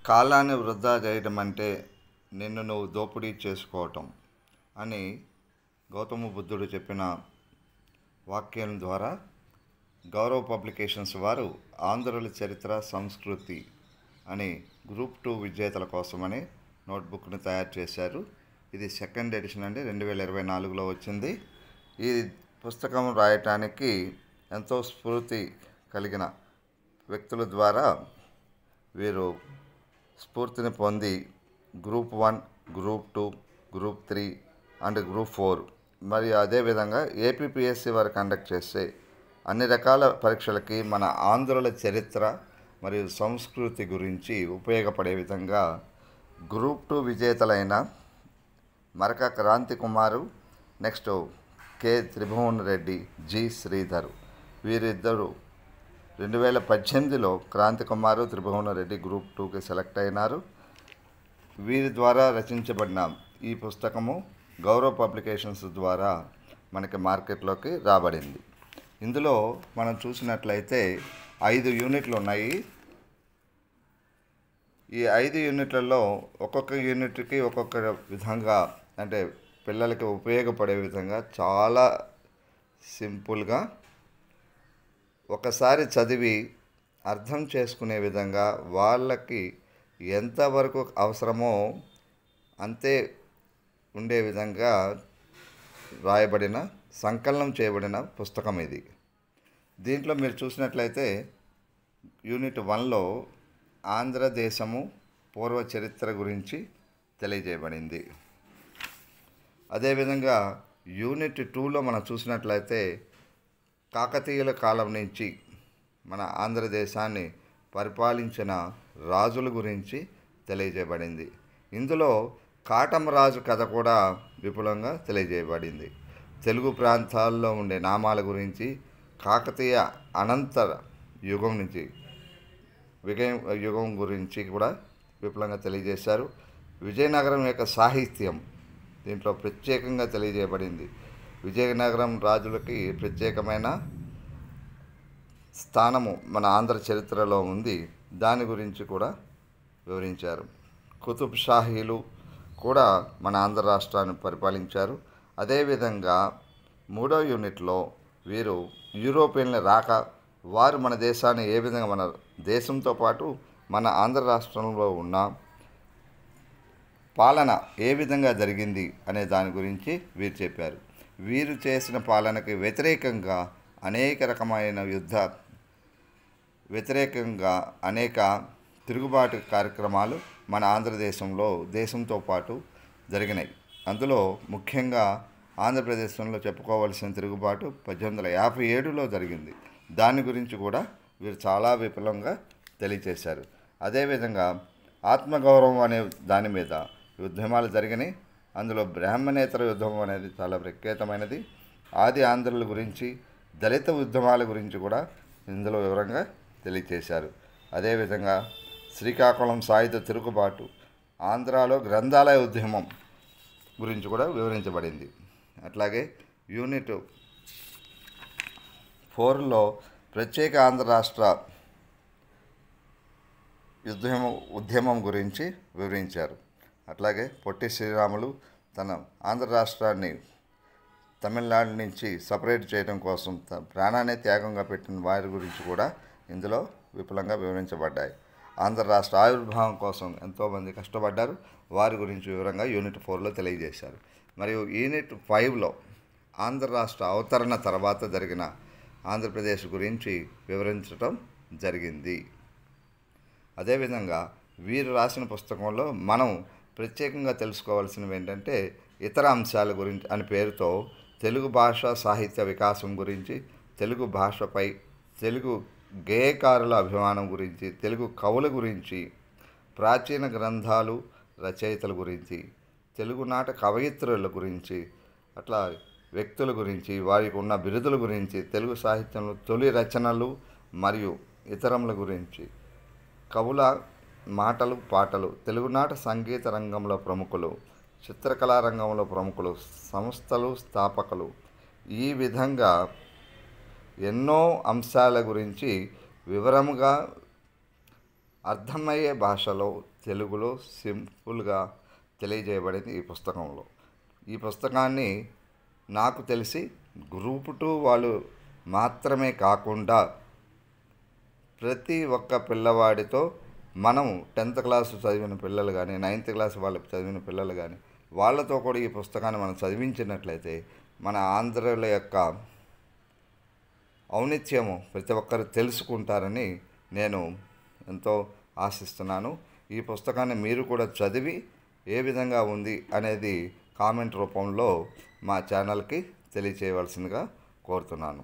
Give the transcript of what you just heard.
కాలాన్ని వృధా చేయడం అంటే నిన్ను నువ్వు దోపిడీ చేసుకోవటం అని గౌతమ బుద్ధుడు చెప్పిన వాక్యం ద్వారా గౌరవ్ పబ్లికేషన్స్ వారు ఆంధ్రుల చరిత్ర సంస్కృతి అని గ్రూప్ 2 విజేతల కోసమని నోట్బుక్ని తయారు చేశారు. ఇది సెకండ్ ఎడిషన్ అండి, 2024లో వచ్చింది. ఈ పుస్తకం రాయటానికి ఎంతో స్ఫూర్తి కలిగిన వ్యక్తుల ద్వారా వీరు స్ఫూర్తిని పొంది group 1, group 2, group 3 and group 4 మరియు అదేవిధంగా ఏపీపీఎస్సీ వారు కండక్ట్ చేసే అన్ని రకాల పరీక్షలకి మన ఆంధ్రుల చరిత్ర మరియు సంస్కృతి గురించి ఉపయోగపడే విధంగా గ్రూప్ 2 విజేతలైన Maraka Kranthi Kumar, next K Tribhuvan Reddy, G Sridhar, వీరిద్దరు 2018లో క్రాంతి కుమారు, త్రిభువన్ రెడ్డి గ్రూప్ 2కి సెలెక్ట్ అయినారు. వీరి ద్వారా రచించబడిన ఈ పుస్తకము గౌరవ్ పబ్లికేషన్స్ ద్వారా మనకి మార్కెట్లోకి రాబడింది. ఇందులో మనం చూసినట్లయితే 5 యూనిట్లు ఉన్నాయి. ఈ 5 యూనిట్లలో ఒక్కొక్క యూనిట్కి ఒక్కొక్క విధంగా, అంటే పిల్లలకి ఉపయోగపడే విధంగా చాలా సింపుల్గా ఒకసారి చదివి అర్థం చేసుకునే విధంగా వాళ్ళకి ఎంతవరకు అవసరమో అంతే ఉండే విధంగా రాయబడిన, సంకలనం చేయబడిన పుస్తకం ఇది. దీంట్లో మీరు చూసినట్లయితే యూనిట్ 1లో ఆంధ్రదేశము పూర్వ చరిత్ర గురించి తెలియజేయబడింది. అదేవిధంగా యూనిట్ 2లో మనం చూసినట్లయితే కాకతీయుల కాలం నుంచి మన ఆంధ్రదేశాన్ని పరిపాలించిన రాజుల గురించి తెలియజేయబడింది. ఇందులో కాటమరాజు కథ కూడా విపులంగా తెలియజేయబడింది. తెలుగు ప్రాంతాల్లో ఉండే నామాల గురించి, కాకతీయ అనంతర యుగం నుంచి యుగం గురించి కూడా విపులంగా తెలియజేశారు. విజయనగరం యొక్క సాహిత్యం దీంట్లో ప్రత్యేకంగా తెలియజేయబడింది. విజయనగరం రాజులకి ప్రత్యేకమైన స్థానము మన ఆంధ్ర చరిత్రలో ఉంది. దాని గురించి కూడా వివరించారు. కుతుబ్ షాహీలు కూడా మన ఆంధ్ర రాష్ట్రాన్ని పరిపాలించారు. అదేవిధంగా 3వ యూనిట్లో వీరు యూరోపియన్ల రాక, వారు మన దేశాన్ని ఏ విధంగా, మన దేశంతో పాటు మన ఆంధ్ర రాష్ట్రంలో ఉన్న పాలన ఏ విధంగా జరిగింది అనే దాని గురించి వీరు చెప్పారు. వీరు చేసిన పాలనకి వ్యతిరేకంగా అనేక రకమైన వ్యతిరేకంగా అనేక తిరుగుబాటు కార్యక్రమాలు మన ఆంధ్రదేశంలో దేశంతో పాటు జరిగినాయి. అందులో ముఖ్యంగా ఆంధ్రప్రదేశ్లో చెప్పుకోవాల్సిన తిరుగుబాటు 1857లో జరిగింది. దాని గురించి కూడా వీరు చాలా విపులంగా తెలియచేశారు. అదేవిధంగా ఆత్మగౌరవం అనే దాని మీద ఉద్యమాలు జరిగినాయి. అందులో బ్రాహ్మణేతర యుద్ధం అనేది చాలా ప్రఖ్యాతమైనది. ఆది ఆంధ్రుల గురించి, దళిత ఉద్యమాల గురించి కూడా ఇందులో వివరంగా తెలియచేశారు. అదేవిధంగా శ్రీకాకుళం సాయుధ తిరుగుబాటు, ఆంధ్రాలో గ్రంథాలయ ఉద్యమం గురించి కూడా వివరించబడింది. అట్లాగే యూనిట్ 4లో ప్రత్యేక ఆంధ్ర రాష్ట్ర ఉద్యమం గురించి వివరించారు. అట్లాగే పొట్టి శ్రీరాములు తన ఆంధ్ర రాష్ట్రాన్ని తమిళనాడు నుంచి సపరేట్ చేయడం కోసం తన ప్రాణాన్ని త్యాగంగా పెట్టిన వారి గురించి కూడా ఇందులో విపులంగా వివరించబడ్డాయి. ఆంధ్ర రాష్ట్ర ఆవిర్భావం కోసం ఎంతోమంది కష్టపడ్డారు. వారి గురించి వివరంగా యూనిట్ 4లో తెలియజేశారు. మరియు యూనిట్ 5లో ఆంధ్ర రాష్ట్ర అవతరణ తర్వాత జరిగిన ఆంధ్రప్రదేశ్ గురించి వివరించడం జరిగింది. అదేవిధంగా వీరు రాసిన పుస్తకంలో మనం ప్రత్యేకంగా తెలుసుకోవాల్సినవి ఏంటంటే ఇతర అంశాల గురించి అని పేరుతో తెలుగు భాష సాహిత్య వికాసం గురించి, తెలుగు భాషపై తెలుగు గేయకారుల అభిమానం గురించి, తెలుగు కవుల గురించి, ప్రాచీన గ్రంథాలు రచయితల గురించి, తెలుగునాట కవయిత్రుల గురించి, అట్లా వ్యక్తుల గురించి, వారికి ఉన్న బిరుదుల గురించి, తెలుగు సాహిత్యంలో తొలి రచనలు మరియు ఇతరముల గురించి, కవుల మాటలు పాటలు, తెలుగునాట సంగీత రంగంలో ప్రముఖులు, చిత్రకళా రంగంలో ప్రముఖులు, సంస్థలు స్థాపకులు, ఈ విధంగా ఎన్నో అంశాల గురించి వివరముగా అర్థమయ్యే భాషలో తెలుగులో సింపుల్గా తెలియజేయబడింది ఈ పుస్తకంలో. ఈ పుస్తకాన్ని నాకు తెలిసి గ్రూప్ 2 వాళ్ళు మాత్రమే కాకుండా ప్రతి ఒక్క పిల్లవాడితో మనం 10th క్లాస్ చదివిన పిల్లలు కానీ 9th క్లాస్ వాళ్ళు చదివిన పిల్లలు కానీ వాళ్ళతో కూడా ఈ పుస్తకాన్ని మనం చదివించినట్లయితే మన ఆంధ్రుల యొక్క ఔన్నత్యము ప్రతి ఒక్కరు తెలుసుకుంటారని నేను ఎంతో ఆశిస్తున్నాను. ఈ పుస్తకాన్ని మీరు కూడా చదివి ఏ విధంగా ఉంది అనేది కామెంట్ రూపంలో మా ఛానల్కి తెలియచేయవలసిందిగా కోరుతున్నాను.